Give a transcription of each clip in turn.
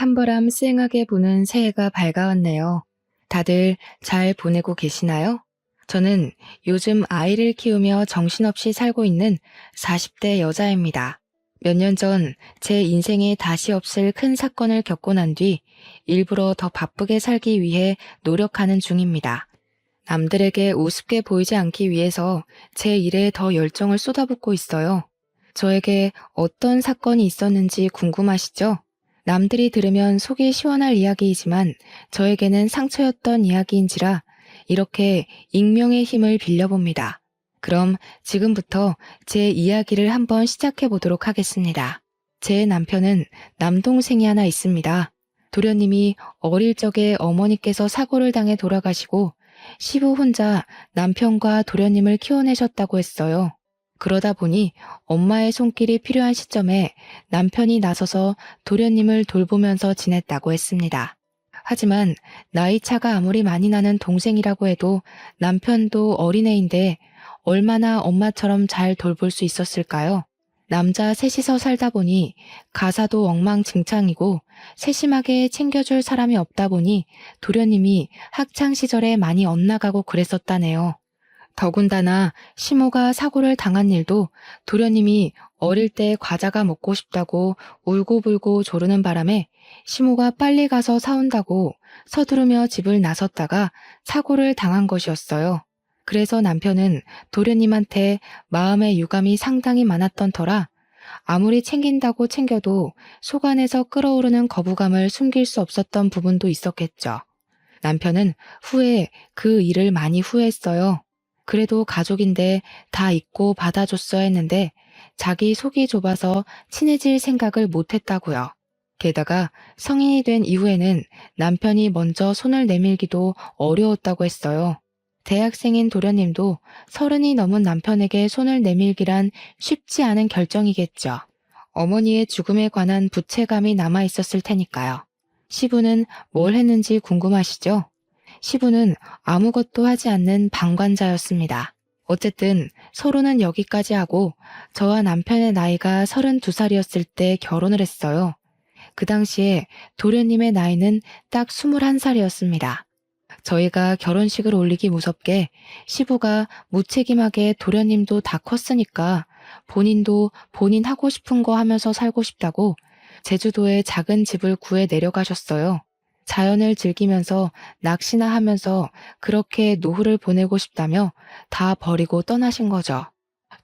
찬바람 쌩하게 부는 새해가 밝아왔네요. 다들 잘 보내고 계시나요? 저는 요즘 아이를 키우며 정신없이 살고 있는 40대 여자입니다. 몇 년 전 제 인생에 다시 없을 큰 사건을 겪고 난 뒤 일부러 더 바쁘게 살기 위해 노력하는 중입니다. 남들에게 우습게 보이지 않기 위해서 제 일에 더 열정을 쏟아붓고 있어요. 저에게 어떤 사건이 있었는지 궁금하시죠? 남들이 들으면 속이 시원할 이야기이지만 저에게는 상처였던 이야기인지라 이렇게 익명의 힘을 빌려봅니다. 그럼 지금부터 제 이야기를 한번 시작해 보도록 하겠습니다. 제 남편은 남동생이 하나 있습니다. 도련님이 어릴 적에 어머니께서 사고를 당해 돌아가시고 시부 혼자 남편과 도련님을 키워내셨다고 했어요. 그러다 보니 엄마의 손길이 필요한 시점에 남편이 나서서 도련님을 돌보면서 지냈다고 했습니다. 하지만 나이 차가 아무리 많이 나는 동생이라고 해도 남편도 어린애인데 얼마나 엄마처럼 잘 돌볼 수 있었을까요? 남자 셋이서 살다 보니 가사도 엉망진창이고 세심하게 챙겨줄 사람이 없다 보니 도련님이 학창 시절에 많이 엇나가고 그랬었다네요. 더군다나 시모가 사고를 당한 일도 도련님이 어릴 때 과자가 먹고 싶다고 울고불고 조르는 바람에 시모가 빨리 가서 사온다고 서두르며 집을 나섰다가 사고를 당한 것이었어요. 그래서 남편은 도련님한테 마음의 유감이 상당히 많았던 터라 아무리 챙긴다고 챙겨도 속 안에서 끓어오르는 거부감을 숨길 수 없었던 부분도 있었겠죠. 남편은 후에 그 일을 많이 후회했어요. 그래도 가족인데 다 잊고 받아줬어야 했는데 자기 속이 좁아서 친해질 생각을 못했다고요. 게다가 성인이 된 이후에는 남편이 먼저 손을 내밀기도 어려웠다고 했어요. 대학생인 도련님도 30이 넘은 남편에게 손을 내밀기란 쉽지 않은 결정이겠죠. 어머니의 죽음에 관한 부채감이 남아있었을 테니까요. 시부는 뭘 했는지 궁금하시죠? 시부는 아무것도 하지 않는 방관자였습니다. 어쨌든 서로는 여기까지 하고 저와 남편의 나이가 32살이었을 때 결혼을 했어요. 그 당시에 도련님의 나이는 딱 21살이었습니다. 저희가 결혼식을 올리기 무섭게 시부가 무책임하게 도련님도 다 컸으니까 본인도 본인 하고 싶은 거 하면서 살고 싶다고 제주도에 작은 집을 구해 내려가셨어요. 자연을 즐기면서 낚시나 하면서 그렇게 노후를 보내고 싶다며 다 버리고 떠나신 거죠.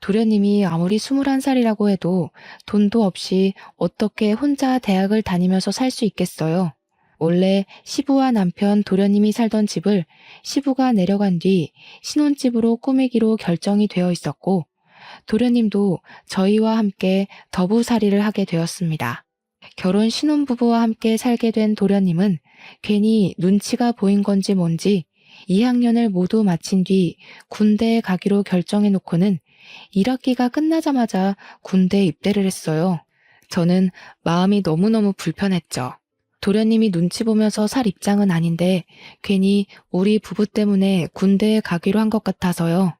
도련님이 아무리 21살이라고 해도 돈도 없이 어떻게 혼자 대학을 다니면서 살 수 있겠어요. 원래 시부와 남편 도련님이 살던 집을 시부가 내려간 뒤 신혼집으로 꾸미기로 결정이 되어 있었고 도련님도 저희와 함께 더부살이를 하게 되었습니다. 결혼 신혼부부와 함께 살게 된 도련님은 괜히 눈치가 보인 건지 뭔지 2학년을 모두 마친 뒤 군대에 가기로 결정해 놓고는 1학기가 끝나자마자 군대에 입대를 했어요. 저는 마음이 너무너무 불편했죠. 도련님이 눈치 보면서 살 입장은 아닌데 괜히 우리 부부 때문에 군대에 가기로 한 것 같아서요.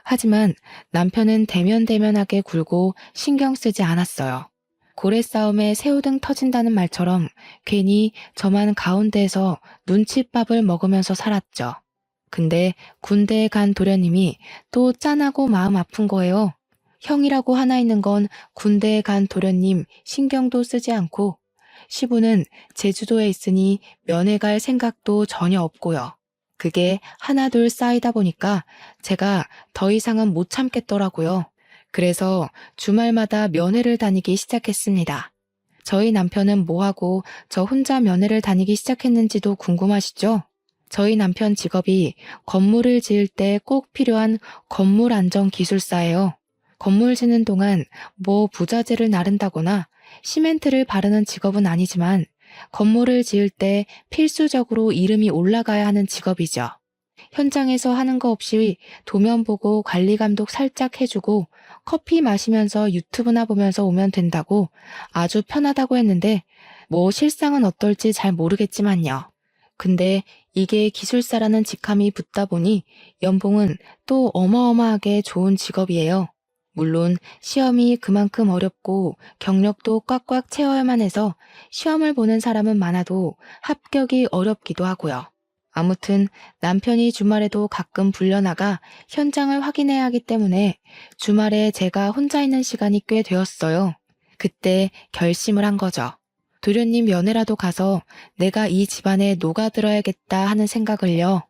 하지만 남편은 대면대면하게 굴고 신경 쓰지 않았어요. 고래 싸움에 새우등 터진다는 말처럼 괜히 저만 가운데에서 눈칫밥을 먹으면서 살았죠. 근데 군대에 간 도련님이 또 짠하고 마음 아픈 거예요. 형이라고 하나 있는 건 군대에 간 도련님 신경도 쓰지 않고 시부는 제주도에 있으니 면회 갈 생각도 전혀 없고요. 그게 하나둘 쌓이다 보니까 제가 더 이상은 못 참겠더라고요. 그래서 주말마다 면회를 다니기 시작했습니다. 저희 남편은 뭐하고 저 혼자 면회를 다니기 시작했는지도 궁금하시죠? 저희 남편 직업이 건물을 지을 때 꼭 필요한 건물 안정 기술사예요. 건물 짓는 동안 뭐 부자재를 나른다거나 시멘트를 바르는 직업은 아니지만 건물을 지을 때 필수적으로 이름이 올라가야 하는 직업이죠. 현장에서 하는 거 없이 도면 보고 관리 감독 살짝 해주고 커피 마시면서 유튜브나 보면서 오면 된다고 아주 편하다고 했는데 뭐 실상은 어떨지 잘 모르겠지만요. 근데 이게 기술사라는 직함이 붙다 보니 연봉은 또 어마어마하게 좋은 직업이에요. 물론 시험이 그만큼 어렵고 경력도 꽉꽉 채워야만 해서 시험을 보는 사람은 많아도 합격이 어렵기도 하고요. 아무튼 남편이 주말에도 가끔 불려나가 현장을 확인해야 하기 때문에 주말에 제가 혼자 있는 시간이 꽤 되었어요. 그때 결심을 한 거죠. 도련님 면회라도 가서 내가 이 집안에 녹아들어야겠다 하는 생각을요.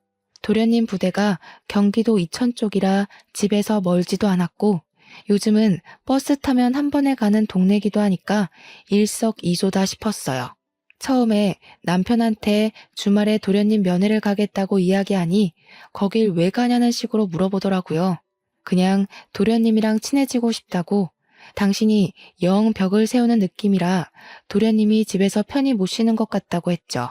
도련님 부대가 경기도 이천 쪽이라 집에서 멀지도 않았고 요즘은 버스 타면 한 번에 가는 동네기도 하니까 일석이조다 싶었어요. 처음에 남편한테 주말에 도련님 면회를 가겠다고 이야기하니 거길 왜 가냐는 식으로 물어보더라고요. 그냥 도련님이랑 친해지고 싶다고 당신이 영 벽을 세우는 느낌이라 도련님이 집에서 편히 못 쉬는 것 같다고 했죠.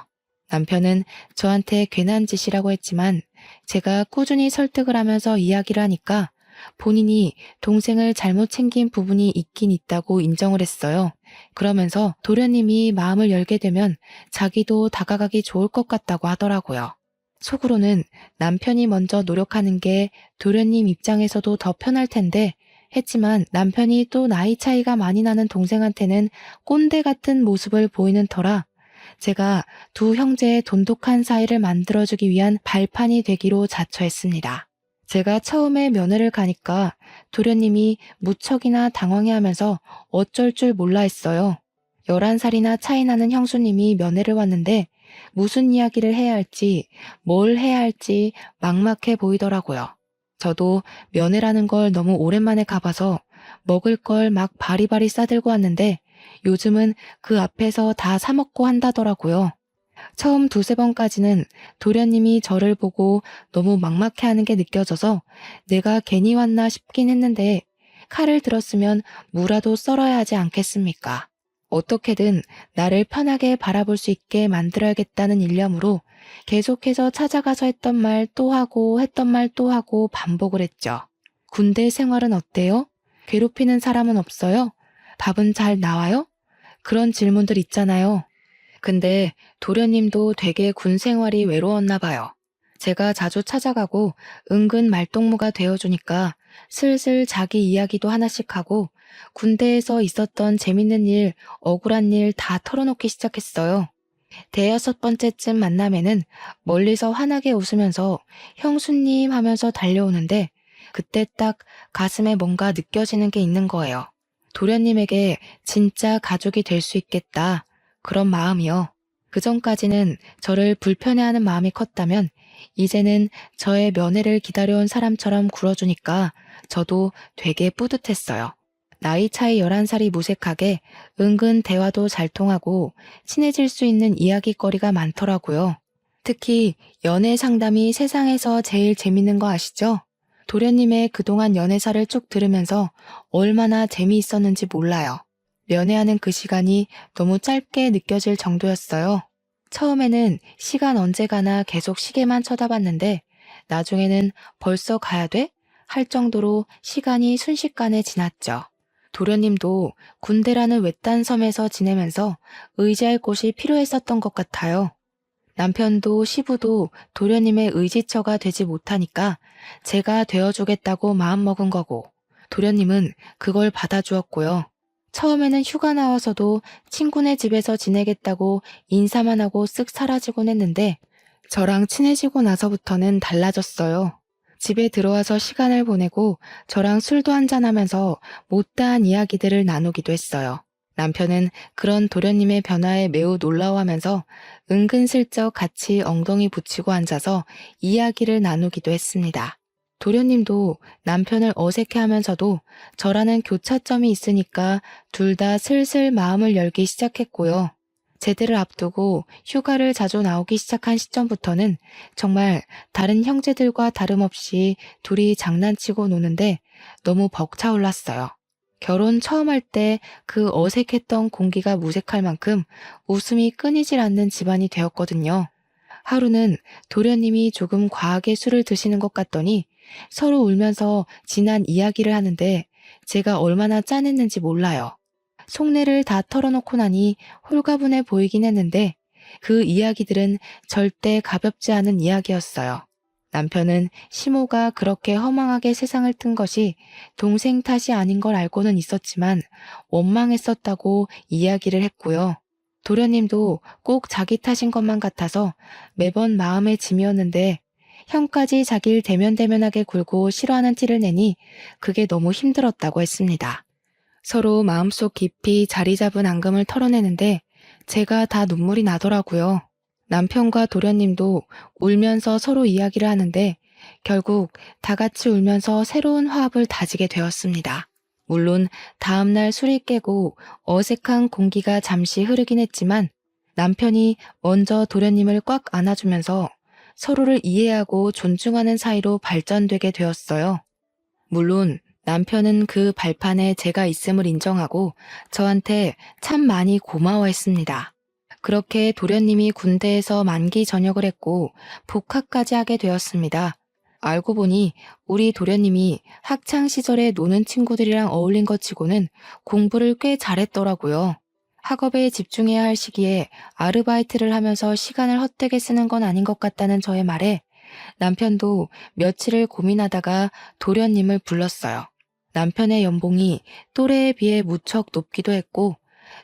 남편은 저한테 괜한 짓이라고 했지만 제가 꾸준히 설득을 하면서 이야기를 하니까 본인이 동생을 잘못 챙긴 부분이 있긴 있다고 인정을 했어요. 그러면서 도련님이 마음을 열게 되면 자기도 다가가기 좋을 것 같다고 하더라고요. 속으로는 남편이 먼저 노력하는 게 도련님 입장에서도 더 편할 텐데 했지만 남편이 또 나이 차이가 많이 나는 동생한테는 꼰대 같은 모습을 보이는 터라 제가 두 형제의 돈독한 사이를 만들어주기 위한 발판이 되기로 자처했습니다. 제가 처음에 면회를 가니까 도련님이 무척이나 당황해하면서 어쩔 줄 몰라 했어요. 11살이나 차이 나는 형수님이 면회를 왔는데 무슨 이야기를 해야 할지 뭘 해야 할지 막막해 보이더라고요. 저도 면회라는 걸 너무 오랜만에 가봐서 먹을 걸 막 바리바리 싸들고 왔는데 요즘은 그 앞에서 다 사먹고 한다더라고요. 처음 두세 번까지는 도련님이 저를 보고 너무 막막해하는 게 느껴져서 내가 괜히 왔나 싶긴 했는데 칼을 들었으면 무라도 썰어야 하지 않겠습니까? 어떻게든 나를 편하게 바라볼 수 있게 만들어야겠다는 일념으로 계속해서 찾아가서 했던 말 또 하고 했던 말 또 하고 반복을 했죠. 군대 생활은 어때요? 괴롭히는 사람은 없어요? 밥은 잘 나와요? 그런 질문들 있잖아요. 근데 도련님도 되게 군 생활이 외로웠나 봐요. 제가 자주 찾아가고 은근 말동무가 되어주니까 슬슬 자기 이야기도 하나씩 하고 군대에서 있었던 재밌는 일, 억울한 일 다 털어놓기 시작했어요. 대여섯 번째쯤 만남에는 멀리서 환하게 웃으면서 형수님 하면서 달려오는데 그때 딱 가슴에 뭔가 느껴지는 게 있는 거예요. 도련님에게 진짜 가족이 될 수 있겠다. 그런 마음이요. 그전까지는 저를 불편해하는 마음이 컸다면 이제는 저의 면회를 기다려온 사람처럼 굴어주니까 저도 되게 뿌듯했어요. 나이 차이 11살이 무색하게 은근 대화도 잘 통하고 친해질 수 있는 이야기거리가 많더라고요. 특히 연애 상담이 세상에서 제일 재밌는 거 아시죠? 도련님의 그동안 연애사를 쭉 들으면서 얼마나 재미있었는지 몰라요. 연애하는 그 시간이 너무 짧게 느껴질 정도였어요. 처음에는 시간 언제 가나 계속 시계만 쳐다봤는데 나중에는 벌써 가야 돼? 할 정도로 시간이 순식간에 지났죠. 도련님도 군대라는 외딴 섬에서 지내면서 의지할 곳이 필요했었던 것 같아요. 남편도 시부도 도련님의 의지처가 되지 못하니까 제가 되어주겠다고 마음먹은 거고 도련님은 그걸 받아주었고요. 처음에는 휴가 나와서도 친구네 집에서 지내겠다고 인사만 하고 쓱 사라지곤 했는데 저랑 친해지고 나서부터는 달라졌어요. 집에 들어와서 시간을 보내고 저랑 술도 한잔하면서 못다한 이야기들을 나누기도 했어요. 남편은 그런 도련님의 변화에 매우 놀라워하면서 은근슬쩍 같이 엉덩이 붙이고 앉아서 이야기를 나누기도 했습니다. 도련님도 남편을 어색해하면서도 저라는 교차점이 있으니까 둘 다 슬슬 마음을 열기 시작했고요. 제대를 앞두고 휴가를 자주 나오기 시작한 시점부터는 정말 다른 형제들과 다름없이 둘이 장난치고 노는데 너무 벅차올랐어요. 결혼 처음 할 때 그 어색했던 공기가 무색할 만큼 웃음이 끊이질 않는 집안이 되었거든요. 하루는 도련님이 조금 과하게 술을 드시는 것 같더니 서로 울면서 지난 이야기를 하는데 제가 얼마나 짠했는지 몰라요. 속내를 다 털어놓고 나니 홀가분해 보이긴 했는데 그 이야기들은 절대 가볍지 않은 이야기였어요. 남편은 시모가 그렇게 허망하게 세상을 뜬 것이 동생 탓이 아닌 걸 알고는 있었지만 원망했었다고 이야기를 했고요. 도련님도 꼭 자기 탓인 것만 같아서 매번 마음의 짐이었는데 형까지 자기를 대면대면하게 굴고 싫어하는 티를 내니 그게 너무 힘들었다고 했습니다. 서로 마음속 깊이 자리 잡은 앙금을 털어내는데 제가 다 눈물이 나더라고요. 남편과 도련님도 울면서 서로 이야기를 하는데 결국 다 같이 울면서 새로운 화합을 다지게 되었습니다. 물론 다음날 술이 깨고 어색한 공기가 잠시 흐르긴 했지만 남편이 먼저 도련님을 꽉 안아주면서 서로를 이해하고 존중하는 사이로 발전되게 되었어요. 물론 남편은 그 발판에 제가 있음을 인정하고 저한테 참 많이 고마워했습니다. 그렇게 도련님이 군대에서 만기 전역을 했고 복학까지 하게 되었습니다. 알고 보니 우리 도련님이 학창 시절에 노는 친구들이랑 어울린 것 치고는 공부를 꽤 잘했더라고요. 학업에 집중해야 할 시기에 아르바이트를 하면서 시간을 헛되게 쓰는 건 아닌 것 같다는 저의 말에 남편도 며칠을 고민하다가 도련님을 불렀어요. 남편의 연봉이 또래에 비해 무척 높기도 했고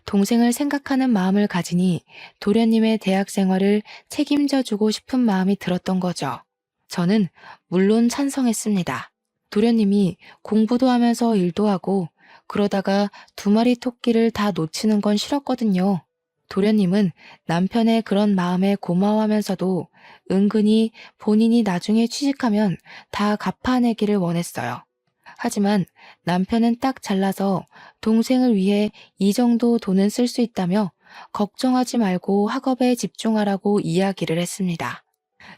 동생을 생각하는 마음을 가지니 도련님의 대학 생활을 책임져 주고 싶은 마음이 들었던 거죠. 저는 물론 찬성했습니다. 도련님이 공부도 하면서 일도 하고 그러다가 두 마리 토끼를 다 놓치는 건 싫었거든요. 도련님은 남편의 그런 마음에 고마워하면서도 은근히 본인이 나중에 취직하면 다 갚아내기를 원했어요. 하지만 남편은 딱 잘라서 동생을 위해 이 정도 돈은 쓸 수 있다며 걱정하지 말고 학업에 집중하라고 이야기를 했습니다.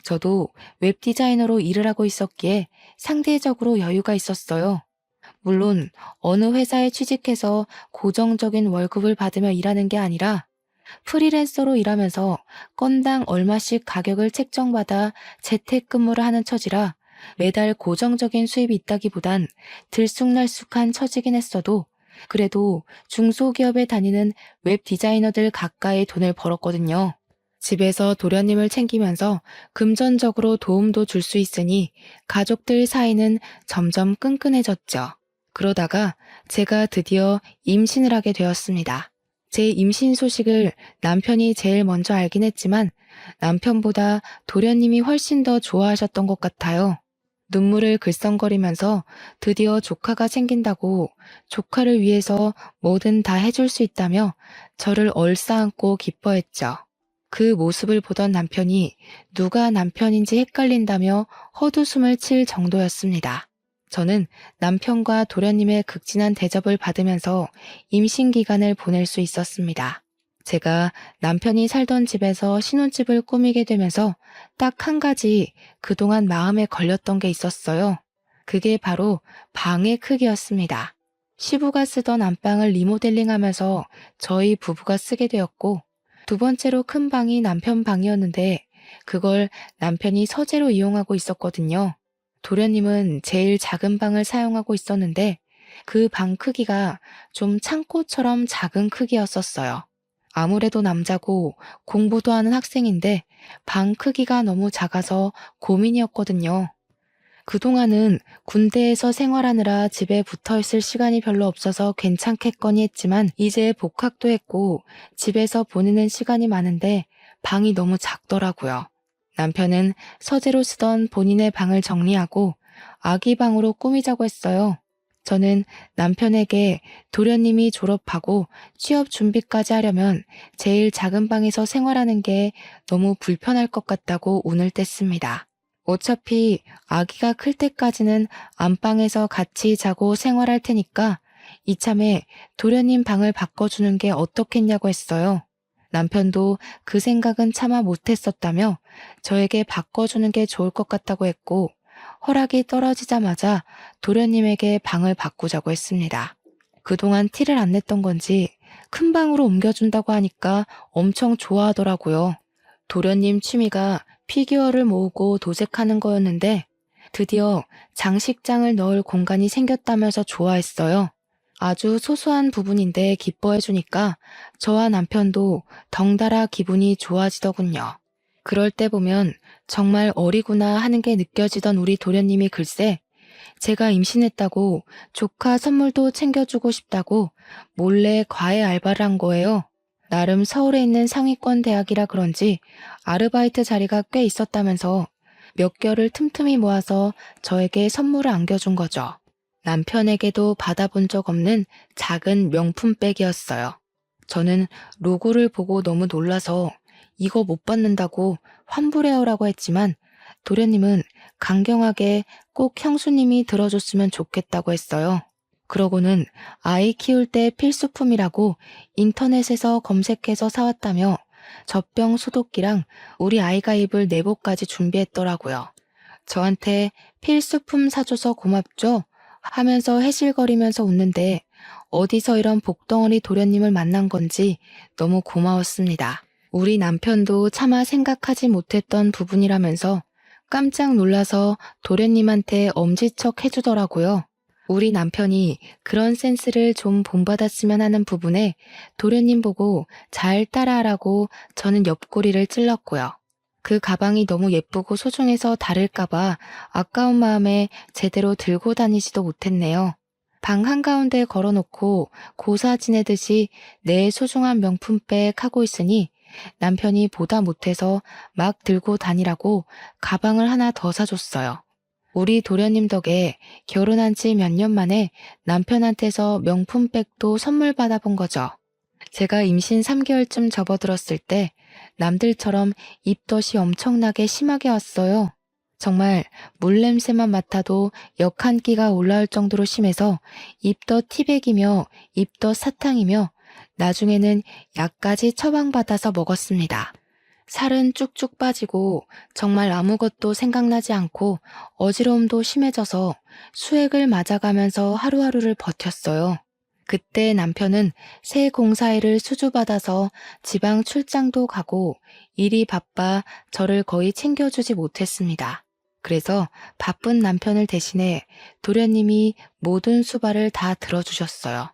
저도 웹디자이너로 일을 하고 있었기에 상대적으로 여유가 있었어요. 물론 어느 회사에 취직해서 고정적인 월급을 받으며 일하는 게 아니라 프리랜서로 일하면서 건당 얼마씩 가격을 책정받아 재택근무를 하는 처지라 매달 고정적인 수입이 있다기보단 들쑥날쑥한 처지긴 했어도 그래도 중소기업에 다니는 웹 디자이너들 가까이 돈을 벌었거든요. 집에서 도련님을 챙기면서 금전적으로 도움도 줄 수 있으니 가족들 사이는 점점 끈끈해졌죠. 그러다가 제가 드디어 임신을 하게 되었습니다. 제 임신 소식을 남편이 제일 먼저 알긴 했지만 남편보다 도련님이 훨씬 더 좋아하셨던 것 같아요. 눈물을 글썽거리면서 드디어 조카가 생긴다고 조카를 위해서 뭐든 다 해줄 수 있다며 저를 얼싸안고 기뻐했죠. 그 모습을 보던 남편이 누가 남편인지 헷갈린다며 헛웃음을 칠 정도였습니다. 저는 남편과 도련님의 극진한 대접을 받으면서 임신 기간을 보낼 수 있었습니다. 제가 남편이 살던 집에서 신혼집을 꾸미게 되면서 딱 한 가지 그동안 마음에 걸렸던 게 있었어요. 그게 바로 방의 크기였습니다. 시부가 쓰던 안방을 리모델링하면서 저희 부부가 쓰게 되었고 두 번째로 큰 방이 남편 방이었는데 그걸 남편이 서재로 이용하고 있었거든요. 도련님은 제일 작은 방을 사용하고 있었는데 그 방 크기가 좀 창고처럼 작은 크기였었어요. 아무래도 남자고 공부도 하는 학생인데 방 크기가 너무 작아서 고민이었거든요. 그동안은 군대에서 생활하느라 집에 붙어 있을 시간이 별로 없어서 괜찮겠거니 했지만 이제 복학도 했고 집에서 보내는 시간이 많은데 방이 너무 작더라고요. 남편은 서재로 쓰던 본인의 방을 정리하고 아기 방으로 꾸미자고 했어요. 저는 남편에게 도련님이 졸업하고 취업 준비까지 하려면 제일 작은 방에서 생활하는 게 너무 불편할 것 같다고 운을 뗐습니다. 어차피 아기가 클 때까지는 안방에서 같이 자고 생활할 테니까 이참에 도련님 방을 바꿔주는 게 어떻겠냐고 했어요. 남편도 그 생각은 차마 못했었다며 저에게 바꿔주는 게 좋을 것 같다고 했고 허락이 떨어지자마자 도련님에게 방을 바꾸자고 했습니다. 그동안 티를 안 냈던 건지 큰 방으로 옮겨준다고 하니까 엄청 좋아하더라고요. 도련님 취미가 피규어를 모으고 도색하는 거였는데 드디어 장식장을 넣을 공간이 생겼다면서 좋아했어요. 아주 소소한 부분인데 기뻐해주니까 저와 남편도 덩달아 기분이 좋아지더군요. 그럴 때 보면 정말 어리구나 하는 게 느껴지던 우리 도련님이 글쎄 제가 임신했다고 조카 선물도 챙겨주고 싶다고 몰래 과외 알바를 한 거예요. 나름 서울에 있는 상위권 대학이라 그런지 아르바이트 자리가 꽤 있었다면서 몇 개월을 틈틈이 모아서 저에게 선물을 안겨준 거죠. 남편에게도 받아본 적 없는 작은 명품백이었어요. 저는 로고를 보고 너무 놀라서 이거 못 받는다고 환불해요라고 했지만 도련님은 강경하게 꼭 형수님이 들어줬으면 좋겠다고 했어요. 그러고는 아이 키울 때 필수품이라고 인터넷에서 검색해서 사왔다며 젖병 소독기랑 우리 아이가 입을 내복까지 준비했더라고요. 저한테 필수품 사줘서 고맙죠? 하면서 해실거리면서 웃는데 어디서 이런 복덩어리 도련님을 만난 건지 너무 고마웠습니다. 우리 남편도 차마 생각하지 못했던 부분이라면서 깜짝 놀라서 도련님한테 엄지척 해주더라고요. 우리 남편이 그런 센스를 좀 본받았으면 하는 부분에 도련님 보고 잘 따라하라고 저는 옆구리를 찔렀고요. 그 가방이 너무 예쁘고 소중해서 다를까봐 아까운 마음에 제대로 들고 다니지도 못했네요. 방 한가운데 걸어놓고 고사 지내듯이 내 소중한 명품백 하고 있으니 남편이 보다 못해서 막 들고 다니라고 가방을 하나 더 사줬어요. 우리 도련님 덕에 결혼한 지 몇 년 만에 남편한테서 명품백도 선물 받아본 거죠. 제가 임신 3개월쯤 접어들었을 때 남들처럼 입덧이 엄청나게 심하게 왔어요. 정말 물냄새만 맡아도 역 한 끼가 올라올 정도로 심해서 입덧 티백이며 입덧 사탕이며 나중에는 약까지 처방받아서 먹었습니다. 살은 쭉쭉 빠지고 정말 아무것도 생각나지 않고 어지러움도 심해져서 수액을 맞아가면서 하루하루를 버텼어요. 그때 남편은 새 공사일을 수주받아서 지방 출장도 가고 일이 바빠 저를 거의 챙겨주지 못했습니다. 그래서 바쁜 남편을 대신해 도련님이 모든 수발을 다 들어주셨어요.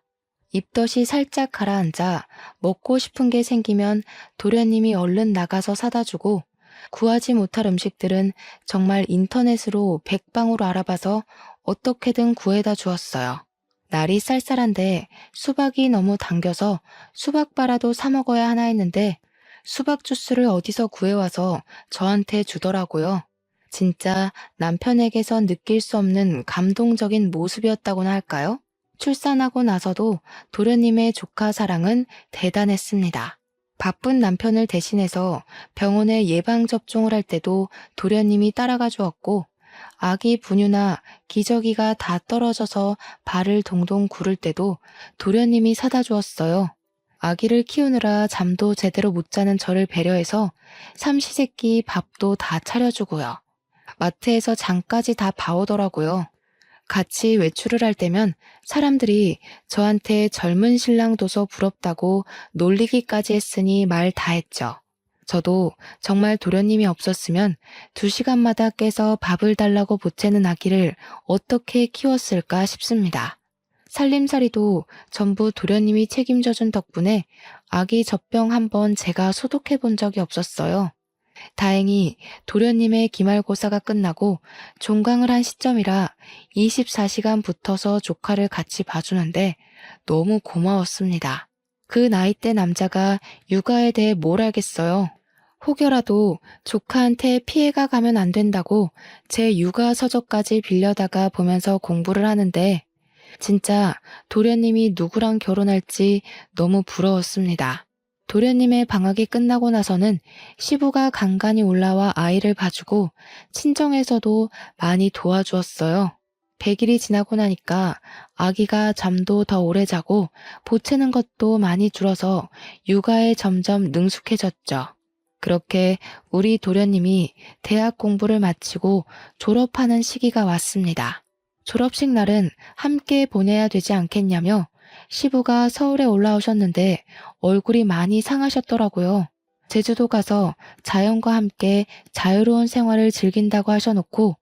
입덧이 살짝 가라앉아 먹고 싶은 게 생기면 도련님이 얼른 나가서 사다 주고 구하지 못할 음식들은 정말 인터넷으로 백방으로 알아봐서 어떻게든 구해다 주었어요. 날이 쌀쌀한데 수박이 너무 당겨서 수박바라도 사 먹어야 하나 했는데 수박 주스를 어디서 구해와서 저한테 주더라고요. 진짜 남편에게선 느낄 수 없는 감동적인 모습이었다고나 할까요? 출산하고 나서도 도련님의 조카 사랑은 대단했습니다. 바쁜 남편을 대신해서 병원에 예방접종을 할 때도 도련님이 따라가 주었고 아기 분유나 기저귀가 다 떨어져서 발을 동동 구를 때도 도련님이 사다 주었어요. 아기를 키우느라 잠도 제대로 못 자는 저를 배려해서 삼시세끼 밥도 다 차려주고요. 마트에서 장까지 다 봐오더라고요. 같이 외출을 할 때면 사람들이 저한테 젊은 신랑 둬서 부럽다고 놀리기까지 했으니 말 다 했죠. 저도 정말 도련님이 없었으면 2시간마다 깨서 밥을 달라고 보채는 아기를 어떻게 키웠을까 싶습니다. 살림살이도 전부 도련님이 책임져준 덕분에 아기 젖병 한번 제가 소독해 본 적이 없었어요. 다행히 도련님의 기말고사가 끝나고 종강을 한 시점이라 24시간 붙어서 조카를 같이 봐주는데 너무 고마웠습니다. 그 나이대 남자가 육아에 대해 뭘 알겠어요. 혹여라도 조카한테 피해가 가면 안 된다고 제 육아 서적까지 빌려다가 보면서 공부를 하는데 진짜 도련님이 누구랑 결혼할지 너무 부러웠습니다. 도련님의 방학이 끝나고 나서는 시부가 간간히 올라와 아이를 봐주고 친정에서도 많이 도와주었어요. 100일이 지나고 나니까 아기가 잠도 더 오래 자고 보채는 것도 많이 줄어서 육아에 점점 능숙해졌죠. 그렇게 우리 도련님이 대학 공부를 마치고 졸업하는 시기가 왔습니다. 졸업식 날은 함께 보내야 되지 않겠냐며 시부가 서울에 올라오셨는데 얼굴이 많이 상하셨더라고요. 제주도 가서 자연과 함께 자유로운 생활을 즐긴다고 하셔놓고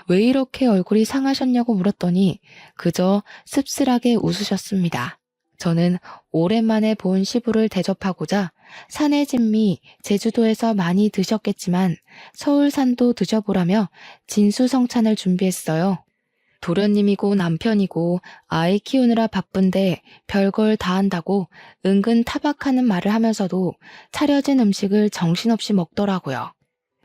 왜 이렇게 얼굴이 상하셨냐고 물었더니 그저 씁쓸하게 웃으셨습니다. 저는 오랜만에 본 시부를 대접하고자 산의 진미 제주도에서 많이 드셨겠지만 서울산도 드셔보라며 진수성찬을 준비했어요. 도련님이고 남편이고 아이 키우느라 바쁜데 별걸 다 한다고 은근 타박하는 말을 하면서도 차려진 음식을 정신없이 먹더라고요.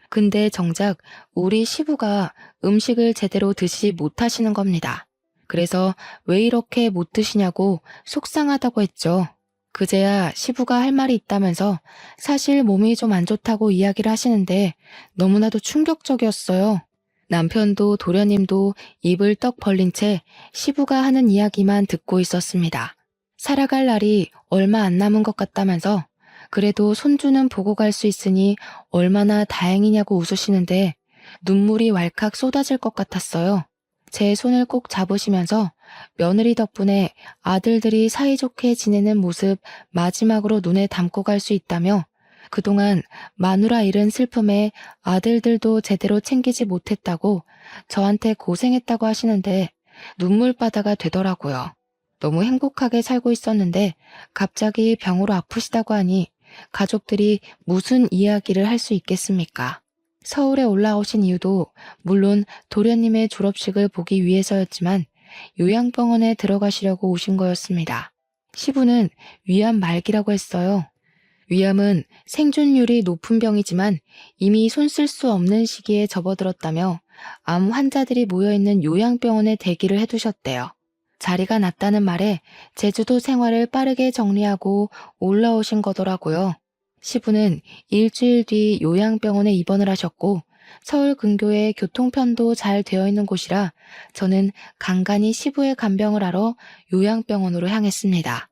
근데 정작 우리 시부가 음식을 제대로 드시지 못하시는 겁니다. 그래서 왜 이렇게 못 드시냐고 속상하다고 했죠. 그제야 시부가 할 말이 있다면서 사실 몸이 좀 안 좋다고 이야기를 하시는데 너무나도 충격적이었어요. 남편도 도련님도 입을 떡 벌린 채 시부가 하는 이야기만 듣고 있었습니다. 살아갈 날이 얼마 안 남은 것 같다면서 그래도 손주는 보고 갈 수 있으니 얼마나 다행이냐고 웃으시는데 눈물이 왈칵 쏟아질 것 같았어요. 제 손을 꼭 잡으시면서 며느리 덕분에 아들들이 사이좋게 지내는 모습 마지막으로 눈에 담고 갈 수 있다며 그동안 마누라 잃은 슬픔에 아들들도 제대로 챙기지 못했다고 저한테 고생했다고 하시는데 눈물바다가 되더라고요. 너무 행복하게 살고 있었는데 갑자기 병으로 아프시다고 하니 가족들이 무슨 이야기를 할 수 있겠습니까? 서울에 올라오신 이유도 물론 도련님의 졸업식을 보기 위해서였지만 요양병원에 들어가시려고 오신 거였습니다. 시부는 위암 말기라고 했어요. 위암은 생존율이 높은 병이지만 이미 손 쓸 수 없는 시기에 접어들었다며 암 환자들이 모여있는 요양병원에 대기를 해두셨대요. 자리가 났다는 말에 제주도 생활을 빠르게 정리하고 올라오신 거더라고요. 시부는 일주일 뒤 요양병원에 입원을 하셨고 서울 근교에 교통편도 잘 되어 있는 곳이라 저는 간간히 시부의 간병을 하러 요양병원으로 향했습니다.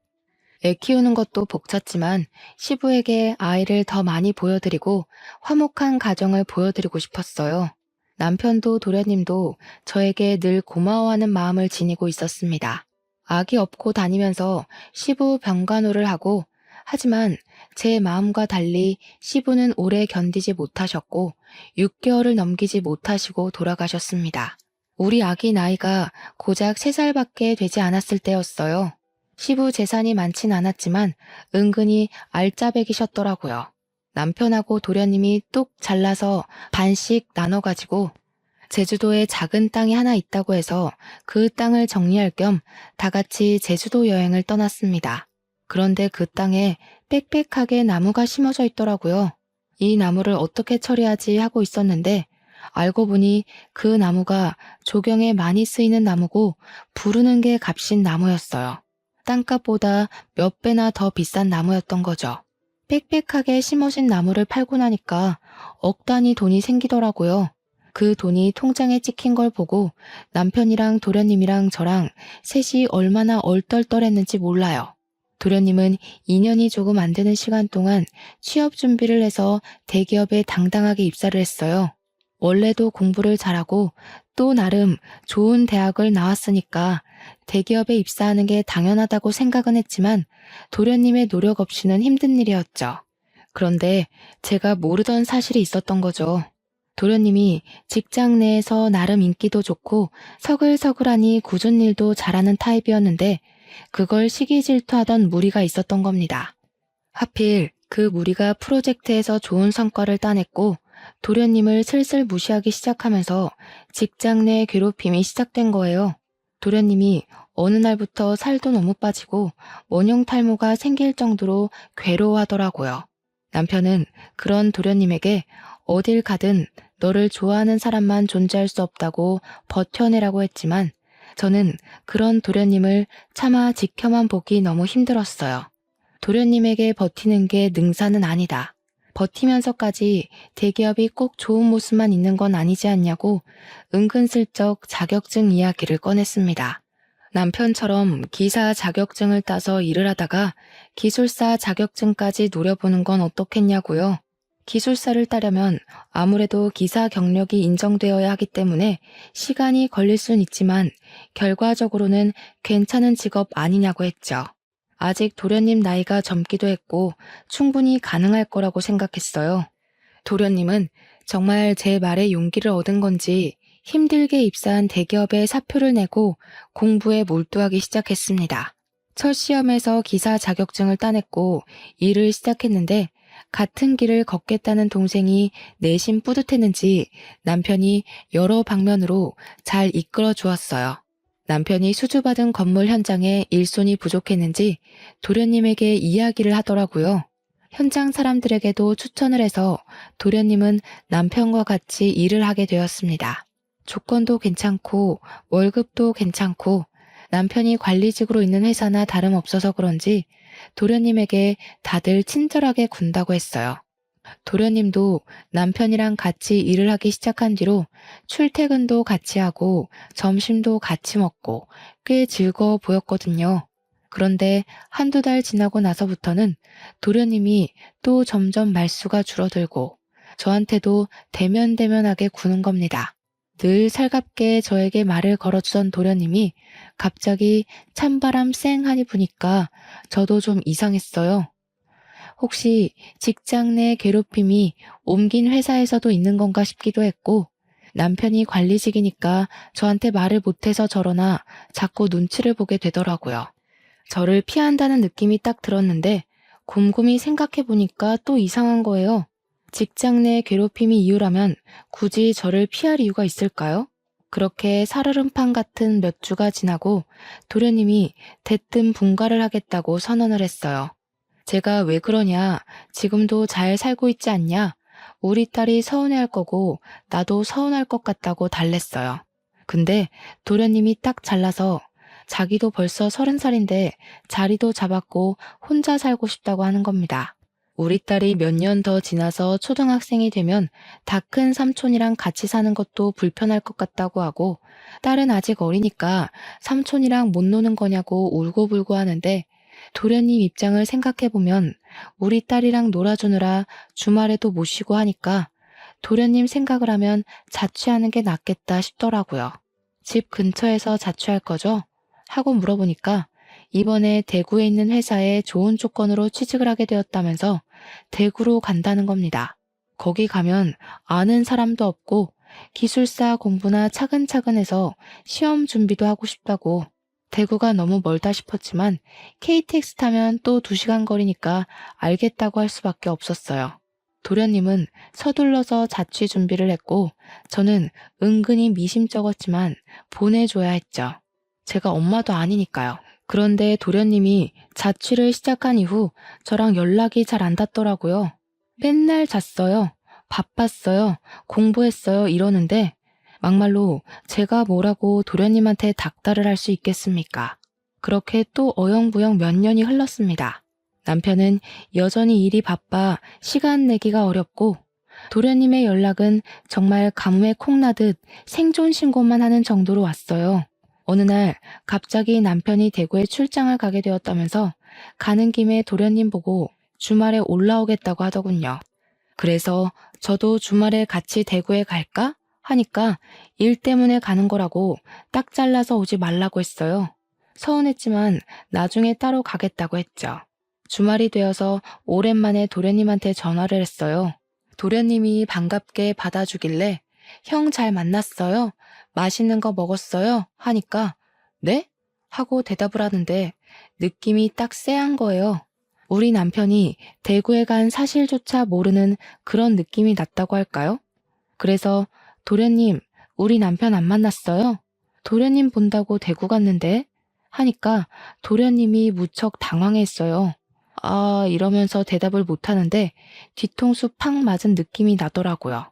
애 키우는 것도 벅찼지만 시부에게 아이를 더 많이 보여드리고 화목한 가정을 보여드리고 싶었어요. 남편도 도련님도 저에게 늘 고마워하는 마음을 지니고 있었습니다. 아기 업고 다니면서 시부 병간호를 하고 하지만 제 마음과 달리 시부는 오래 견디지 못하셨고 6개월을 넘기지 못하시고 돌아가셨습니다. 우리 아기 나이가 고작 3살밖에 되지 않았을 때였어요. 시부 재산이 많진 않았지만 은근히 알짜배기셨더라고요. 남편하고 도련님이 뚝 잘라서 반씩 나눠가지고 제주도에 작은 땅이 하나 있다고 해서 그 땅을 정리할 겸 다 같이 제주도 여행을 떠났습니다. 그런데 그 땅에 빽빽하게 나무가 심어져 있더라고요. 이 나무를 어떻게 처리하지 하고 있었는데 알고 보니 그 나무가 조경에 많이 쓰이는 나무고 부르는 게 값인 나무였어요. 땅값보다 몇 배나 더 비싼 나무였던 거죠. 빽빽하게 심어진 나무를 팔고 나니까 억 단위 돈이 생기더라고요. 그 돈이 통장에 찍힌 걸 보고 남편이랑 도련님이랑 저랑 셋이 얼마나 얼떨떨했는지 몰라요. 도련님은 2년이 조금 안 되는 시간 동안 취업 준비를 해서 대기업에 당당하게 입사를 했어요. 원래도 공부를 잘하고 또 나름 좋은 대학을 나왔으니까 대기업에 입사하는 게 당연하다고 생각은 했지만 도련님의 노력 없이는 힘든 일이었죠. 그런데 제가 모르던 사실이 있었던 거죠. 도련님이 직장 내에서 나름 인기도 좋고 서글서글하니 굳은 일도 잘하는 타입이었는데 그걸 시기 질투하던 무리가 있었던 겁니다. 하필 그 무리가 프로젝트에서 좋은 성과를 따냈고 도련님을 슬슬 무시하기 시작하면서 직장 내 괴롭힘이 시작된 거예요. 도련님이 어느 날부터 살도 너무 빠지고 원형 탈모가 생길 정도로 괴로워하더라고요. 남편은 그런 도련님에게 어딜 가든 너를 좋아하는 사람만 존재할 수 없다고 버텨내라고 했지만 저는 그런 도련님을 차마 지켜만 보기 너무 힘들었어요. 도련님에게 버티는 게 능사는 아니다. 버티면서까지 대기업이 꼭 좋은 모습만 있는 건 아니지 않냐고 은근슬쩍 자격증 이야기를 꺼냈습니다. 남편처럼 기사 자격증을 따서 일을 하다가 기술사 자격증까지 노려보는 건 어떻겠냐고요. 기술사를 따려면 아무래도 기사 경력이 인정되어야 하기 때문에 시간이 걸릴 순 있지만 결과적으로는 괜찮은 직업 아니냐고 했죠. 아직 도련님 나이가 젊기도 했고 충분히 가능할 거라고 생각했어요. 도련님은 정말 제 말에 용기를 얻은 건지 힘들게 입사한 대기업에 사표를 내고 공부에 몰두하기 시작했습니다. 첫 시험에서 기사 자격증을 따냈고 일을 시작했는데 같은 길을 걷겠다는 동생이 내심 뿌듯했는지 남편이 여러 방면으로 잘 이끌어 주었어요. 남편이 수주받은 건물 현장에 일손이 부족했는지 도련님에게 이야기를 하더라고요. 현장 사람들에게도 추천을 해서 도련님은 남편과 같이 일을 하게 되었습니다. 조건도 괜찮고 월급도 괜찮고 남편이 관리직으로 있는 회사나 다름없어서 그런지 도련님에게 다들 친절하게 군다고 했어요. 도련님도 남편이랑 같이 일을 하기 시작한 뒤로 출퇴근도 같이 하고 점심도 같이 먹고 꽤 즐거워 보였거든요. 그런데 한두 달 지나고 나서부터는 도련님이 또 점점 말수가 줄어들고 저한테도 대면대면하게 구는 겁니다. 늘 살갑게 저에게 말을 걸어주던 도련님이 갑자기 찬바람 쌩하니 부니까 저도 좀 이상했어요. 혹시 직장 내 괴롭힘이 옮긴 회사에서도 있는 건가 싶기도 했고 남편이 관리직이니까 저한테 말을 못해서 저러나 자꾸 눈치를 보게 되더라고요. 저를 피한다는 느낌이 딱 들었는데 곰곰이 생각해보니까 또 이상한 거예요. 직장 내 괴롭힘이 이유라면 굳이 저를 피할 이유가 있을까요? 그렇게 살얼음판 같은 몇 주가 지나고 도련님이 대뜸 분가를 하겠다고 선언을 했어요. 제가 왜 그러냐, 지금도 잘 살고 있지 않냐, 우리 딸이 서운해할 거고 나도 서운할 것 같다고 달랬어요. 근데 도련님이 딱 잘라서 자기도 벌써 30살인데 자리도 잡았고 혼자 살고 싶다고 하는 겁니다. 우리 딸이 몇 년 더 지나서 초등학생이 되면 다 큰 삼촌이랑 같이 사는 것도 불편할 것 같다고 하고 딸은 아직 어리니까 삼촌이랑 못 노는 거냐고 울고불고 하는데 도련님 입장을 생각해보면 우리 딸이랑 놀아주느라 주말에도 못 쉬고 하니까 도련님 생각을 하면 자취하는 게 낫겠다 싶더라고요. 집 근처에서 자취할 거죠? 하고 물어보니까 이번에 대구에 있는 회사에 좋은 조건으로 취직을 하게 되었다면서 대구로 간다는 겁니다. 거기 가면 아는 사람도 없고 기술사 공부나 차근차근 해서 시험 준비도 하고 싶다고. 대구가 너무 멀다 싶었지만 KTX 타면 또 2시간 거리니까 알겠다고 할 수밖에 없었어요. 도련님은 서둘러서 자취 준비를 했고 저는 은근히 미심쩍었지만 보내줘야 했죠. 제가 엄마도 아니니까요. 그런데 도련님이 자취를 시작한 이후 저랑 연락이 잘 안 닿더라고요. 맨날 잤어요. 바빴어요. 공부했어요. 이러는데 막말로 제가 뭐라고 도련님한테 닥달을 할 수 있겠습니까? 그렇게 또 어영부영 몇 년이 흘렀습니다. 남편은 여전히 일이 바빠 시간 내기가 어렵고 도련님의 연락은 정말 가뭄에 콩나듯 생존 신고만 하는 정도로 왔어요. 어느 날 갑자기 남편이 대구에 출장을 가게 되었다면서 가는 김에 도련님 보고 주말에 올라오겠다고 하더군요. 그래서 저도 주말에 같이 대구에 갈까? 하니까 일 때문에 가는 거라고 딱 잘라서 오지 말라고 했어요. 서운했지만 나중에 따로 가겠다고 했죠. 주말이 되어서 오랜만에 도련님한테 전화를 했어요. 도련님이 반갑게 받아주길래 형 잘 만났어요? 맛있는 거 먹었어요? 하니까 네? 하고 대답을 하는데 느낌이 딱 쎄한 거예요. 우리 남편이 대구에 간 사실조차 모르는 그런 느낌이 났다고 할까요? 그래서 도련님, 우리 남편 안 만났어요? 도련님 본다고 대구 갔는데? 하니까 도련님이 무척 당황했어요. 아, 이러면서 대답을 못하는데 뒤통수 팍 맞은 느낌이 나더라고요.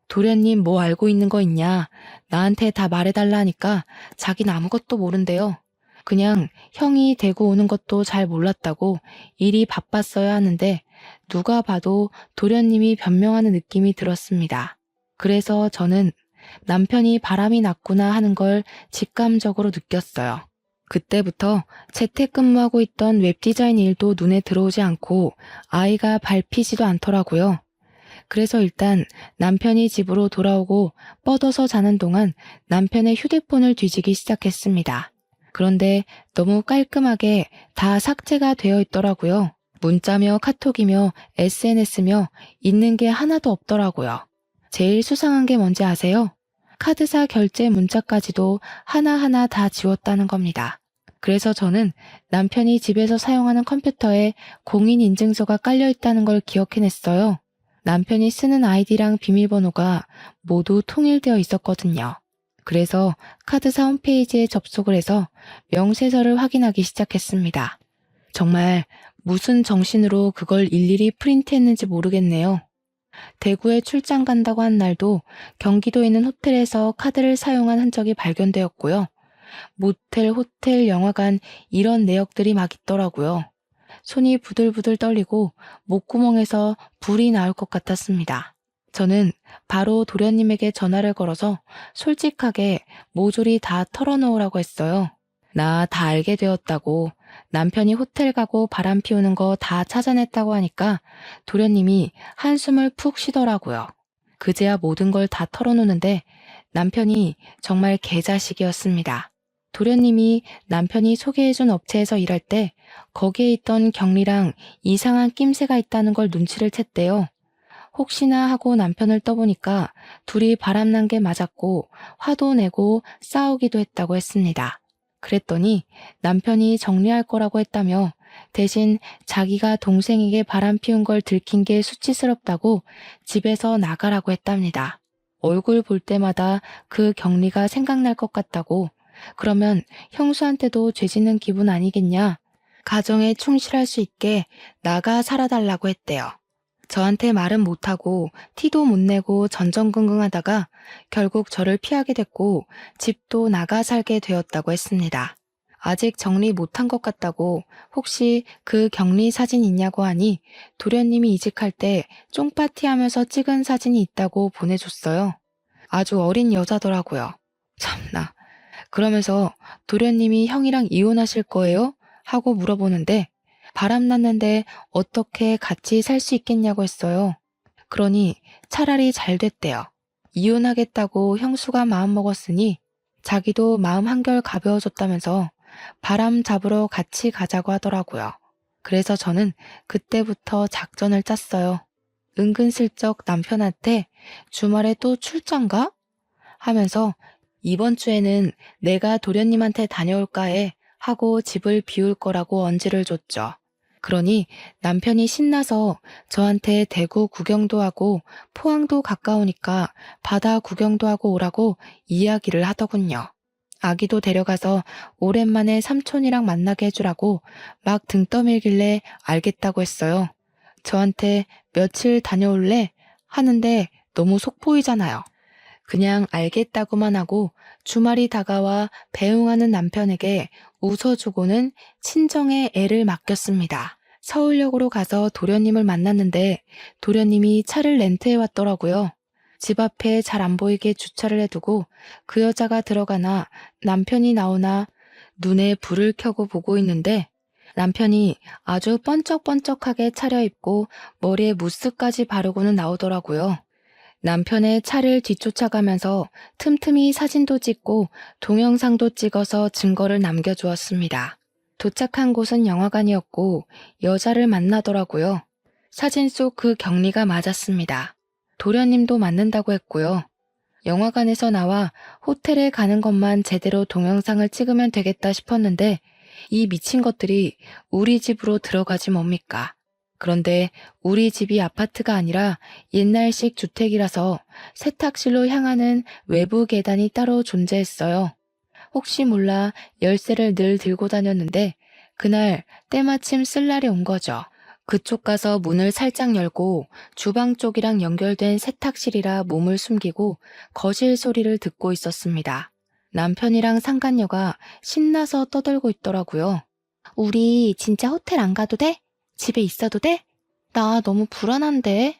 도련님 뭐 알고 있는 거 있냐? 나한테 다 말해달라 하니까 자긴 아무것도 모른대요. 그냥 형이 대구 오는 것도 잘 몰랐다고 일이 바빴어야 하는데 누가 봐도 도련님이 변명하는 느낌이 들었습니다. 그래서 저는 남편이 바람이 났구나 하는 걸 직감적으로 느꼈어요. 그때부터 재택근무하고 있던 웹디자인 일도 눈에 들어오지 않고 아이가 밟히지도 않더라고요. 그래서 일단 남편이 집으로 돌아오고 뻗어서 자는 동안 남편의 휴대폰을 뒤지기 시작했습니다. 그런데 너무 깔끔하게 다 삭제가 되어 있더라고요. 문자며 카톡이며 SNS며 있는 게 하나도 없더라고요. 제일 수상한 게 뭔지 아세요? 카드사 결제 문자까지도 하나하나 다 지웠다는 겁니다. 그래서 저는 남편이 집에서 사용하는 컴퓨터에 공인인증서가 깔려 있다는 걸 기억해냈어요. 남편이 쓰는 아이디랑 비밀번호가 모두 통일되어 있었거든요. 그래서 카드사 홈페이지에 접속을 해서 명세서를 확인하기 시작했습니다. 정말 무슨 정신으로 그걸 일일이 프린트했는지 모르겠네요. 대구에 출장 간다고 한 날도 경기도에 있는 호텔에서 카드를 사용한 흔적이 발견되었고요. 모텔, 호텔, 영화관 이런 내역들이 막 있더라고요. 손이 부들부들 떨리고 목구멍에서 불이 나올 것 같았습니다. 저는 바로 도련님에게 전화를 걸어서 솔직하게 모조리 다 털어놓으라고 했어요. 나 다 알게 되었다고, 남편이 호텔 가고 바람 피우는 거 다 찾아냈다고 하니까 도련님이 한숨을 푹 쉬더라고요. 그제야 모든 걸 다 털어놓는데 남편이 정말 개자식이었습니다. 도련님이 남편이 소개해준 업체에서 일할 때 거기에 있던 경리랑 이상한 낌새가 있다는 걸 눈치를 챘대요. 혹시나 하고 남편을 떠보니까 둘이 바람난 게 맞았고 화도 내고 싸우기도 했다고 했습니다. 그랬더니 남편이 정리할 거라고 했다며 대신 자기가 동생에게 바람 피운 걸 들킨 게 수치스럽다고 집에서 나가라고 했답니다. 얼굴 볼 때마다 그 경리가 생각날 것 같다고. 그러면 형수한테도 죄짓는 기분 아니겠냐? 가정에 충실할 수 있게 나가 살아달라고 했대요. 저한테 말은 못하고 티도 못 내고 전전긍긍하다가 결국 저를 피하게 됐고 집도 나가 살게 되었다고 했습니다. 아직 정리 못한 것 같다고 혹시 그 격리 사진 있냐고 하니 도련님이 이직할 때 쫑파티하면서 찍은 사진이 있다고 보내줬어요. 아주 어린 여자더라고요. 참나. 그러면서 도련님이 형이랑 이혼하실 거예요? 하고 물어보는데 바람났는데 어떻게 같이 살 수 있겠냐고 했어요. 그러니 차라리 잘 됐대요. 이혼하겠다고 형수가 마음먹었으니 자기도 마음 한결 가벼워졌다면서 바람 잡으러 같이 가자고 하더라고요. 그래서 저는 그때부터 작전을 짰어요. 은근슬쩍 남편한테 주말에 또 출장 가? 하면서 이번 주에는 내가 도련님한테 다녀올까 해 하고 집을 비울 거라고 언지를 줬죠. 그러니 남편이 신나서 저한테 대구 구경도 하고 포항도 가까우니까 바다 구경도 하고 오라고 이야기를 하더군요. 아기도 데려가서 오랜만에 삼촌이랑 만나게 해주라고 막 등 떠밀길래 알겠다고 했어요. 저한테 며칠 다녀올래? 하는데 너무 속 보이잖아요. 그냥 알겠다고만 하고 주말이 다가와 배웅하는 남편에게 웃어주고는 친정에 애를 맡겼습니다. 서울역으로 가서 도련님을 만났는데 도련님이 차를 렌트해 왔더라고요. 집 앞에 잘 안 보이게 주차를 해두고 그 여자가 들어가나 남편이 나오나 눈에 불을 켜고 보고 있는데 남편이 아주 번쩍번쩍하게 차려입고 머리에 무스까지 바르고는 나오더라고요. 남편의 차를 뒤쫓아가면서 틈틈이 사진도 찍고 동영상도 찍어서 증거를 남겨주었습니다. 도착한 곳은 영화관이었고 여자를 만나더라고요. 사진 속 그 경리가 맞았습니다. 도련님도 맞는다고 했고요. 영화관에서 나와 호텔에 가는 것만 제대로 동영상을 찍으면 되겠다 싶었는데 이 미친 것들이 우리 집으로 들어가지 뭡니까? 그런데 우리 집이 아파트가 아니라 옛날식 주택이라서 세탁실로 향하는 외부 계단이 따로 존재했어요. 혹시 몰라 열쇠를 늘 들고 다녔는데 그날 때마침 쓸 날이 온 거죠. 그쪽 가서 문을 살짝 열고 주방 쪽이랑 연결된 세탁실이라 몸을 숨기고 거실 소리를 듣고 있었습니다. 남편이랑 상간녀가 신나서 떠들고 있더라고요. 우리 진짜 호텔 안 가도 돼? 집에 있어도 돼? 나 너무 불안한데.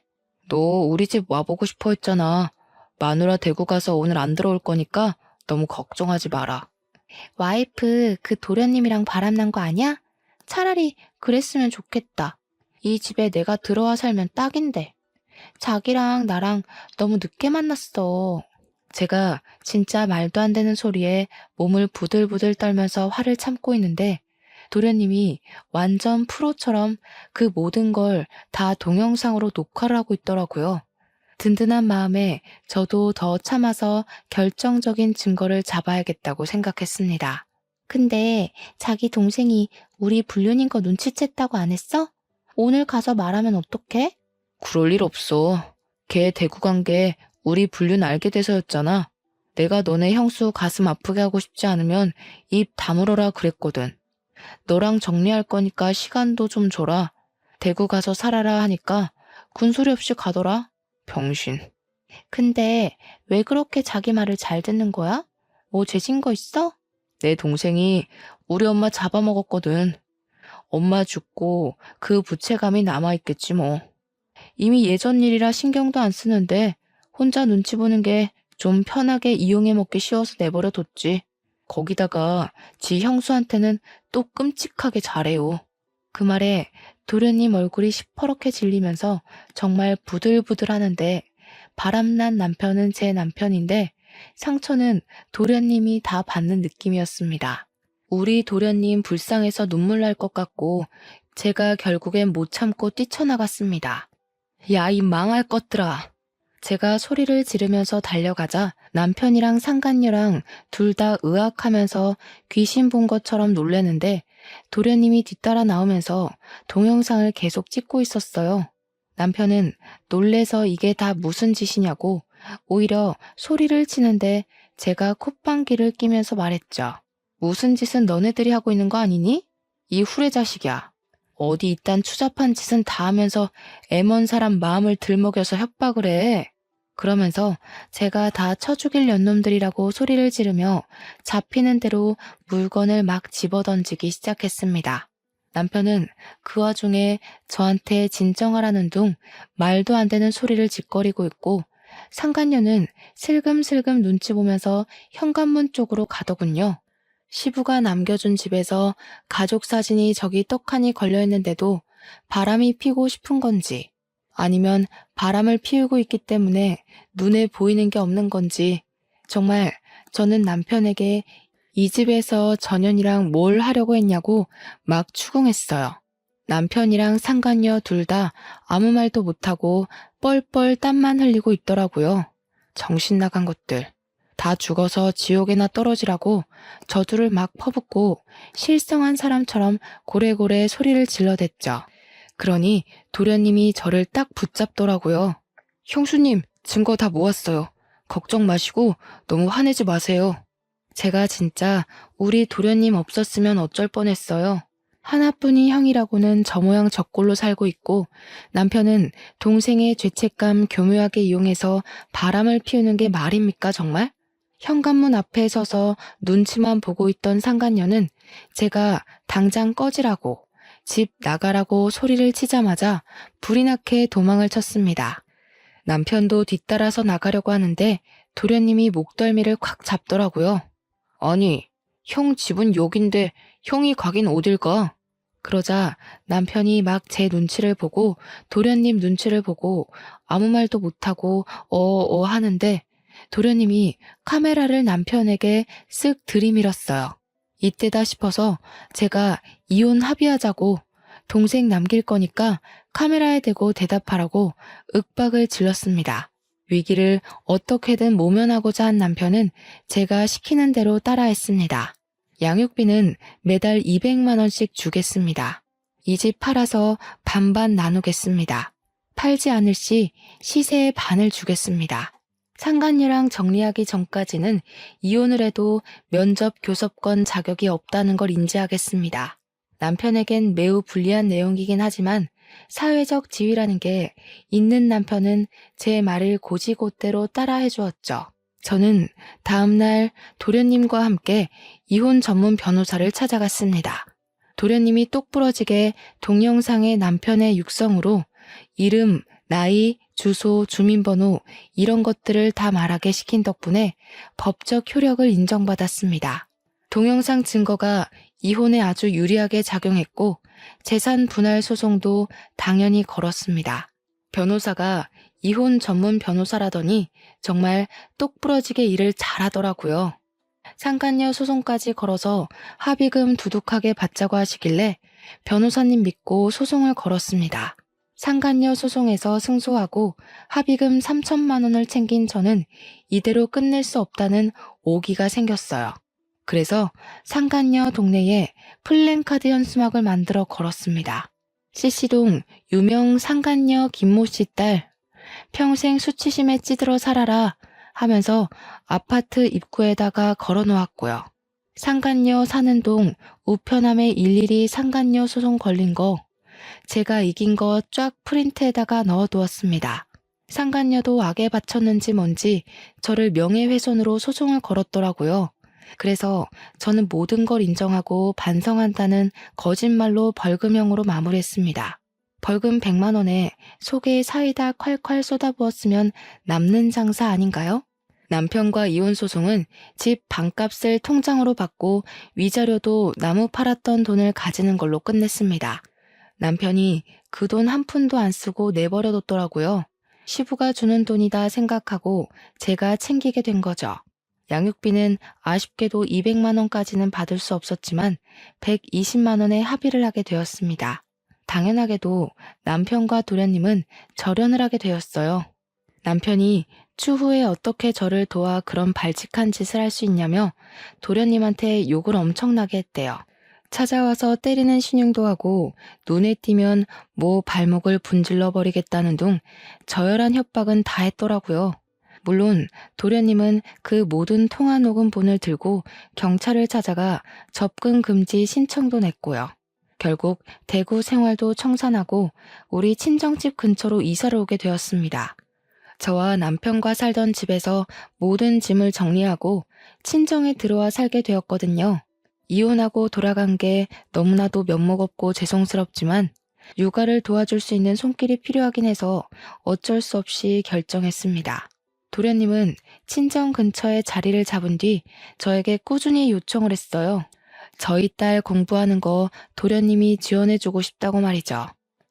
너 우리 집 와보고 싶어 했잖아. 마누라 대구 가서 오늘 안 들어올 거니까 너무 걱정하지 마라. 와이프 그 도련님이랑 바람난 거 아니야? 차라리 그랬으면 좋겠다. 이 집에 내가 들어와 살면 딱인데. 자기랑 나랑 너무 늦게 만났어. 제가 진짜 말도 안 되는 소리에 몸을 부들부들 떨면서 화를 참고 있는데 도련님이 완전 프로처럼 그 모든 걸 다 동영상으로 녹화를 하고 있더라고요. 든든한 마음에 저도 더 참아서 결정적인 증거를 잡아야겠다고 생각했습니다. 근데 자기 동생이 우리 불륜인 거 눈치챘다고 안 했어? 오늘 가서 말하면 어떡해? 그럴 일 없어. 걔 대구 간 게 우리 불륜 알게 돼서였잖아. 내가 너네 형수 가슴 아프게 하고 싶지 않으면 입 다물어라 그랬거든. 너랑 정리할 거니까 시간도 좀 줘라. 대구 가서 살아라 하니까 군소리 없이 가더라. 병신. 근데 왜 그렇게 자기 말을 잘 듣는 거야? 뭐 죄진 거 있어? 내 동생이 우리 엄마 잡아먹었거든. 엄마 죽고 그 부채감이 남아있겠지 뭐. 이미 예전 일이라 신경도 안 쓰는데 혼자 눈치 보는 게 좀 편하게 이용해 먹기 쉬워서 내버려 뒀지. 거기다가 지 형수한테는 또 끔찍하게 잘해요. 그 말에 도련님 얼굴이 시퍼렇게 질리면서 정말 부들부들 하는데 바람난 남편은 제 남편인데 상처는 도련님이 다 받는 느낌이었습니다. 우리 도련님 불쌍해서 눈물 날 것 같고 제가 결국엔 못 참고 뛰쳐나갔습니다. 야, 이 망할 것들아. 제가 소리를 지르면서 달려가자 남편이랑 상간녀랑 둘 다 으악하면서 귀신 본 것처럼 놀래는데 도련님이 뒤따라 나오면서 동영상을 계속 찍고 있었어요. 남편은 놀래서 이게 다 무슨 짓이냐고 오히려 소리를 치는데 제가 콧방귀를 끼면서 말했죠. 무슨 짓은 너네들이 하고 있는 거 아니니? 이 후레자식이야. 어디 이딴 추잡한 짓은 다 하면서 애먼 사람 마음을 들먹여서 협박을 해. 그러면서 제가 다 쳐죽일 년놈들이라고 소리를 지르며 잡히는 대로 물건을 막 집어던지기 시작했습니다. 남편은 그 와중에 저한테 진정하라는 둥 말도 안 되는 소리를 짓거리고 있고 상간녀는 슬금슬금 눈치 보면서 현관문 쪽으로 가더군요. 시부가 남겨준 집에서 가족 사진이 저기 떡하니 걸려있는데도 바람이 피고 싶은 건지 아니면 바람을 피우고 있기 때문에 눈에 보이는 게 없는 건지 정말 저는 남편에게 이 집에서 전현이랑 뭘 하려고 했냐고 막 추궁했어요. 남편이랑 상간녀 둘 다 아무 말도 못하고 뻘뻘 땀만 흘리고 있더라고요. 정신 나간 것들. 다 죽어서 지옥에나 떨어지라고 저주를 막 퍼붓고 실성한 사람처럼 고래고래 소리를 질러댔죠. 그러니 도련님이 저를 딱 붙잡더라고요. 형수님, 증거 다 모았어요. 걱정 마시고 너무 화내지 마세요. 제가 진짜 우리 도련님 없었으면 어쩔 뻔했어요. 하나뿐인 형이라고는 저 모양 저 꼴로 살고 있고 남편은 동생의 죄책감 교묘하게 이용해서 바람을 피우는 게 말입니까 정말? 현관문 앞에 서서 눈치만 보고 있던 상간녀는 제가 당장 꺼지라고 집 나가라고 소리를 치자마자 불이 나게 도망을 쳤습니다. 남편도 뒤따라서 나가려고 하는데 도련님이 목덜미를 콱 잡더라고요. 아니, 형 집은 여긴데 형이 가긴 어딜 가? 그러자 남편이 막 제 눈치를 보고 도련님 눈치를 보고 아무 말도 못하고 하는데 도련님이 카메라를 남편에게 쓱 들이밀었어요. 이때다 싶어서 제가 이혼 합의하자고 동생 남길 거니까 카메라에 대고 대답하라고 윽박을 질렀습니다. 위기를 어떻게든 모면하고자 한 남편은 제가 시키는 대로 따라했습니다. 양육비는 매달 200만 원씩 주겠습니다. 이 집 팔아서 반반 나누겠습니다. 팔지 않을 시 시세의 반을 주겠습니다. 상간녀랑 정리하기 전까지는 이혼을 해도 면접 교섭권 자격이 없다는 걸 인지하겠습니다. 남편에겐 매우 불리한 내용이긴 하지만 사회적 지위라는 게 있는 남편은 제 말을 고지고대로 따라해 주었죠. 저는 다음날 도련님과 함께 이혼 전문 변호사를 찾아갔습니다. 도련님이 똑부러지게 동영상의 남편의 육성으로 이름, 나이, 주소, 주민번호 이런 것들을 다 말하게 시킨 덕분에 법적 효력을 인정받았습니다. 동영상 증거가 이혼에 아주 유리하게 작용했고 재산 분할 소송도 당연히 걸었습니다. 변호사가 이혼 전문 변호사라더니 정말 똑부러지게 일을 잘하더라고요. 상간녀 소송까지 걸어서 합의금 두둑하게 받자고 하시길래 변호사님 믿고 소송을 걸었습니다. 상간녀 소송에서 승소하고 합의금 3천만 원을 챙긴 저는 이대로 끝낼 수 없다는 오기가 생겼어요. 그래서 상간녀 동네에 플랜카드 현수막을 만들어 걸었습니다. CC동 유명 상간녀 김모 씨 딸, 평생 수치심에 찌들어 살아라 하면서 아파트 입구에다가 걸어놓았고요. 상간녀 사는 동 우편함에 일일이 상간녀 소송 걸린 거, 제가 이긴 거 쫙 프린트에다가 넣어두었습니다. 상간녀도 악에 바쳤는지 뭔지 저를 명예훼손으로 소송을 걸었더라고요. 그래서 저는 모든 걸 인정하고 반성한다는 거짓말로 벌금형으로 마무리했습니다. 벌금 100만 원에 속에 사이다 콸콸 쏟아부었으면 남는 장사 아닌가요? 남편과 이혼 소송은 집 반값을 통장으로 받고 위자료도 나무 팔았던 돈을 가지는 걸로 끝냈습니다. 남편이 그 돈 한 푼도 안 쓰고 내버려뒀더라고요. 시부가 주는 돈이다 생각하고 제가 챙기게 된 거죠. 양육비는 아쉽게도 200만 원까지는 받을 수 없었지만 120만 원에 합의를 하게 되었습니다. 당연하게도 남편과 도련님은 절연을 하게 되었어요. 남편이 추후에 어떻게 저를 도와 그런 발칙한 짓을 할 수 있냐며 도련님한테 욕을 엄청나게 했대요. 찾아와서 때리는 신용도 하고 눈에 띄면 뭐 발목을 분질러 버리겠다는 둥 저열한 협박은 다 했더라고요. 물론 도련님은 그 모든 통화 녹음본을 들고 경찰을 찾아가 접근 금지 신청도 냈고요. 결국 대구 생활도 청산하고 우리 친정집 근처로 이사를 오게 되었습니다. 저와 남편과 살던 집에서 모든 짐을 정리하고 친정에 들어와 살게 되었거든요. 이혼하고 돌아간 게 너무나도 면목 없고 죄송스럽지만 육아를 도와줄 수 있는 손길이 필요하긴 해서 어쩔 수 없이 결정했습니다. 도련님은 친정 근처에 자리를 잡은 뒤 저에게 꾸준히 요청을 했어요. 저희 딸 공부하는 거 도련님이 지원해주고 싶다고 말이죠.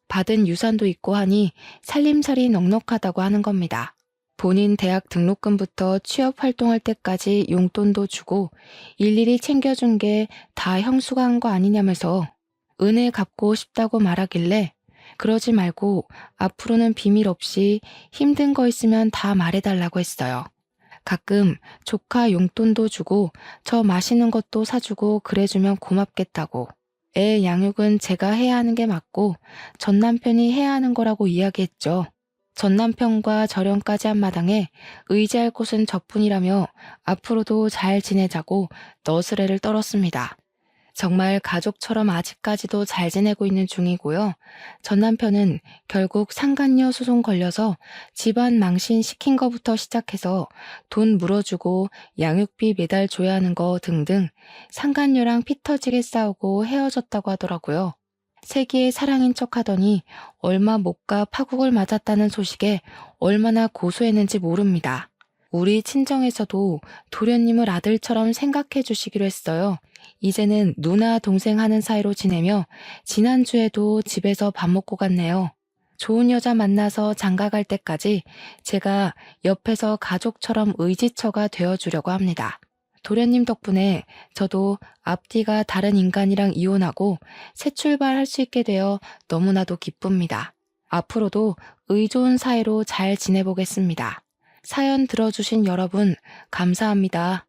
받은 유산도 있고 하니 살림살이 넉넉하다고 하는 겁니다. 본인 대학 등록금부터 취업 활동할 때까지 용돈도 주고 일일이 챙겨준 게 다 형수가 한 거 아니냐면서 은혜 갚고 싶다고 말하길래 그러지 말고 앞으로는 비밀 없이 힘든 거 있으면 다 말해달라고 했어요. 가끔 조카 용돈도 주고 저 맛있는 것도 사주고 그래주면 고맙겠다고. 애 양육은 제가 해야 하는 게 맞고 전 남편이 해야 하는 거라고 이야기했죠. 전 남편과 절연까지 한 마당에 의지할 곳은 저뿐이라며 앞으로도 잘 지내자고 너스레를 떨었습니다. 정말 가족처럼 아직까지도 잘 지내고 있는 중이고요. 전 남편은 결국 상간녀 소송 걸려서 집안 망신 시킨 거부터 시작해서 돈 물어주고 양육비 매달 줘야 하는 거 등등 상간녀랑 피 터지게 싸우고 헤어졌다고 하더라고요. 세기의 사랑인 척하더니 얼마 못 가 파국을 맞았다는 소식에 얼마나 고소했는지 모릅니다. 우리 친정에서도 도련님을 아들처럼 생각해 주시기로 했어요. 이제는 누나 동생 하는 사이로 지내며 지난주에도 집에서 밥 먹고 갔네요. 좋은 여자 만나서 장가갈 때까지 제가 옆에서 가족처럼 의지처가 되어주려고 합니다. 도련님 덕분에 저도 앞뒤가 다른 인간이랑 이혼하고 새 출발할 수 있게 되어 너무나도 기쁩니다. 앞으로도 의좋은 사이로 잘 지내보겠습니다. 사연 들어주신 여러분 감사합니다.